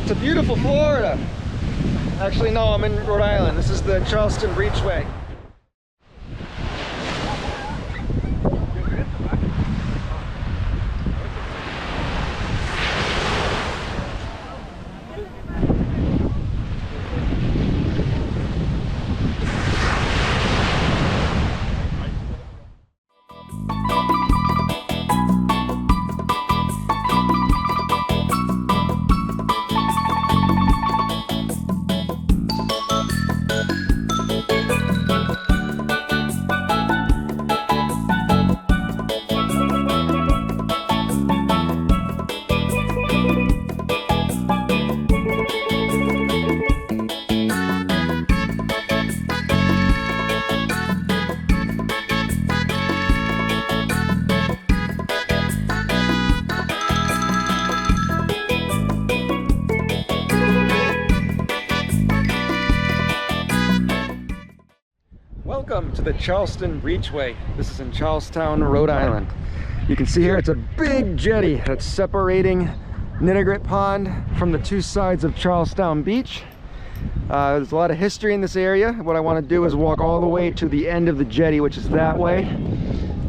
to beautiful Florida. Actually, no, I'm in Rhode Island. This is the Charlestown Breachway. Welcome to the Charlestown Breachway. This is in Charlestown, Rhode Island. You can see here it's a big jetty that's separating Ninigret Pond from the two sides of Charlestown Beach. There's a lot of history in this area. What I want to do is walk all the way to the end of the jetty, which is that way,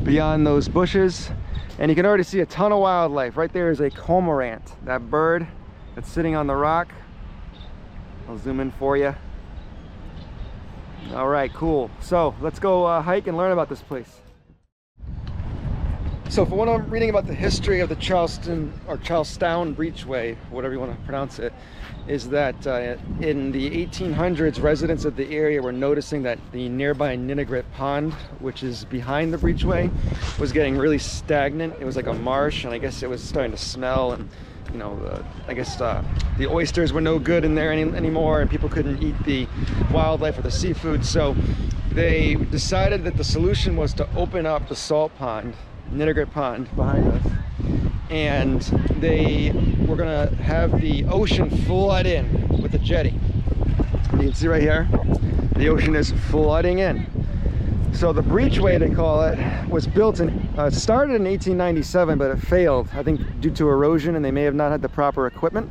beyond those bushes. And you can already see a ton of wildlife. Right there is a cormorant, that bird that's sitting on the rock. I'll zoom in for you. All right, cool. So let's go hike and learn about this place. So for what I'm reading about the history of the Charlestown Breachway, whatever you want to pronounce it, is that in the 1800s, residents of the area were noticing that the nearby Ninigret Pond, which is behind the Breachway, was getting really stagnant. It was like a marsh, and I guess it was starting to smell, and you know, I guess the oysters were no good in there anymore, and people couldn't eat the wildlife or the seafood. So they decided that the solution was to open up the salt pond, Ninigret Pond, behind us, and they were gonna have the ocean flood in with the jetty. And you can see right here, the ocean is flooding in. So the Breachway, they call it, was built in, started in 1897, but it failed, I think due to erosion, and they may have not had the proper equipment.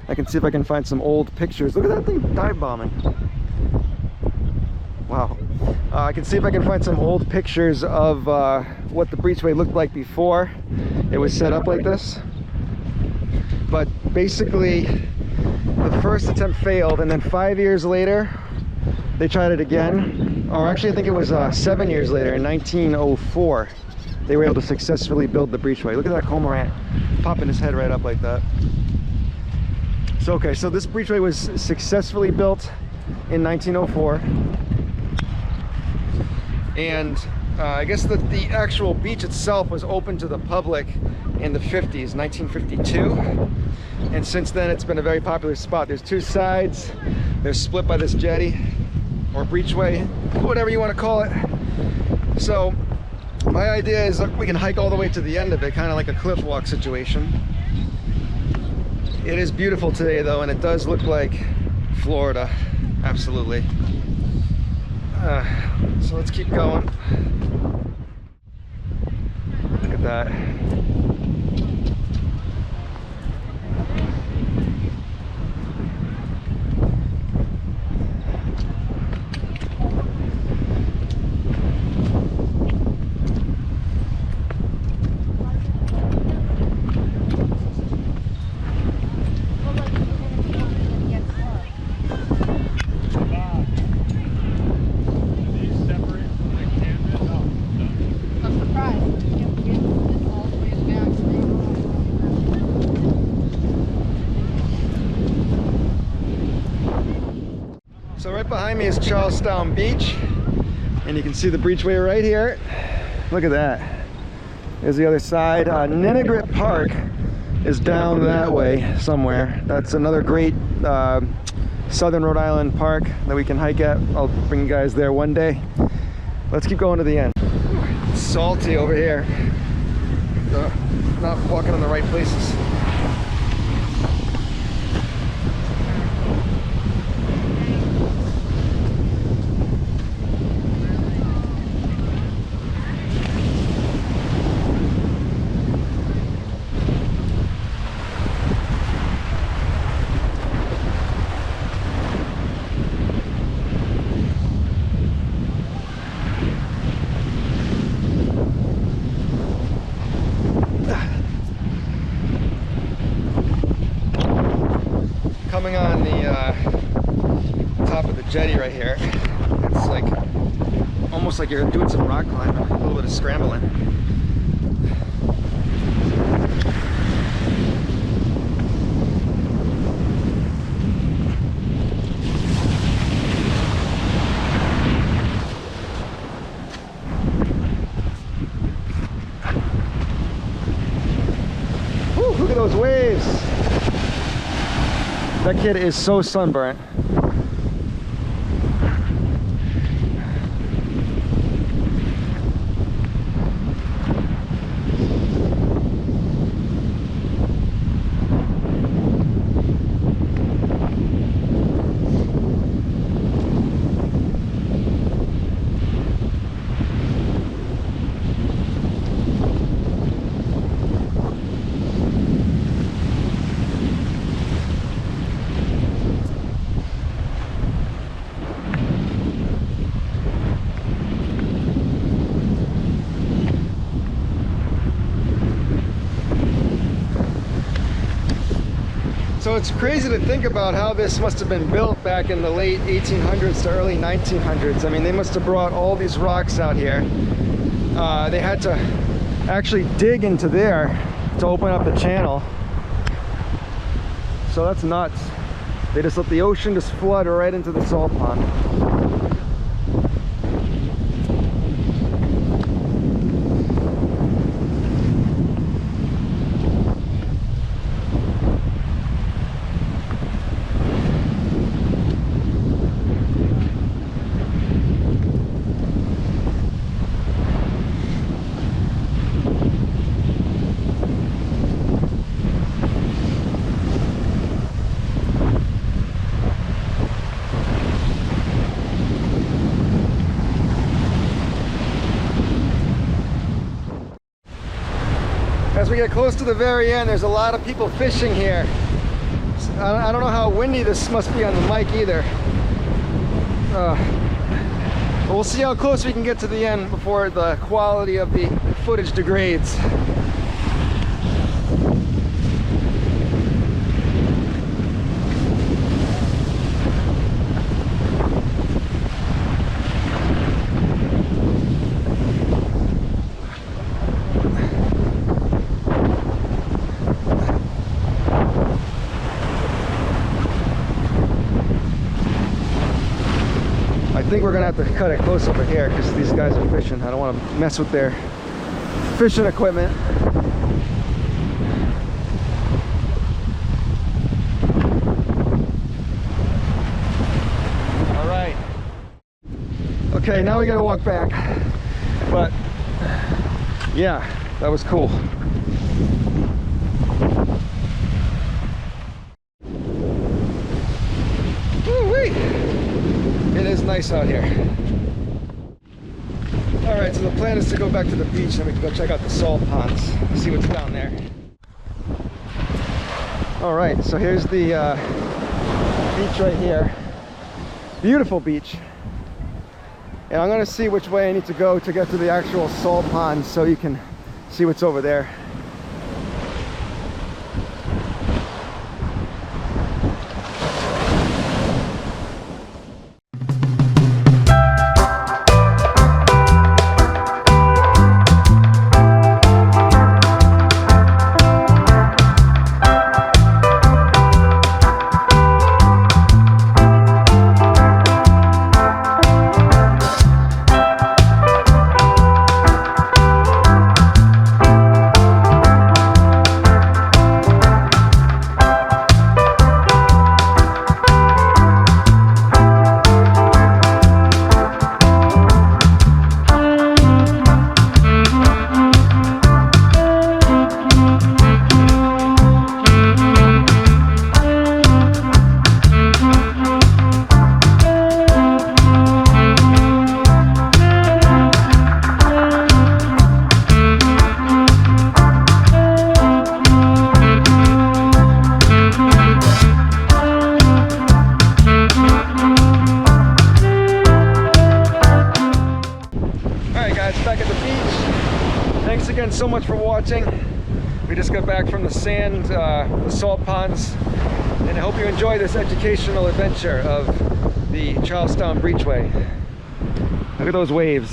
I can see if I can find some old pictures. Look at that thing dive bombing. Wow. I can see if I can find some old pictures of what the Breachway looked like before it was set up like this. But basically, the first attempt failed, and then 5 years later, they tried it again. Or actually, I think it was 7 years later, in 1904, they were able to successfully build the Breachway. Look at that cormorant popping his head right up like that. So, okay, so this Breachway was successfully built in 1904. And I guess that the actual beach itself was open to the public in the 50s, 1952. And since then, it's been a very popular spot. There's two sides. They're split by this jetty, or Breachway, whatever you want to call it. So my idea is that we can hike all the way to the end of it, kind of like a cliff walk situation. It is beautiful today though, and it does look like Florida, absolutely. So let's keep going. Look at that. So right behind me is Charlestown Beach, and you can see the Breachway right here. Look at that. There's the other side. Ninigret Park is down that way somewhere. That's another great southern Rhode Island park that we can hike at. I'll bring you guys there one day. Let's keep going to the end. It's salty over here. Not walking in the right places. coming on the top of the jetty right here. It's like almost like you're doing some rock climbing, a little bit of scrambling. Woo, look at those waves. That kid is so sunburnt. So it's crazy to think about how this must have been built back in the late 1800s to early 1900s. I mean, they must have brought all these rocks out here. They had to actually dig into there to open up the channel. So that's nuts. They just let the ocean just flood right into the salt pond. As we get close to the very end, there's a lot of people fishing here. I don't know how windy this must be on the mic either. But we'll see how close we can get to the end before the quality of the footage degrades. I think we're gonna have to cut it close over here because these guys are fishing. I don't want to mess with their fishing equipment. All right. Okay, now we gotta walk back. But yeah, that was cool. It is nice out here. All right, so the plan is to go back to the beach and we can go check out the salt ponds, see what's down there. All right, so here's the beach right here. Beautiful beach. And I'm gonna see which way I need to go to get to the actual salt ponds so you can see what's over there. Again, so much for watching. We just got back from the sand, the salt ponds, And I hope you enjoy this educational adventure of the Charlestown Breachway. Look at those waves.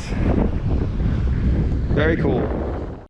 Very cool.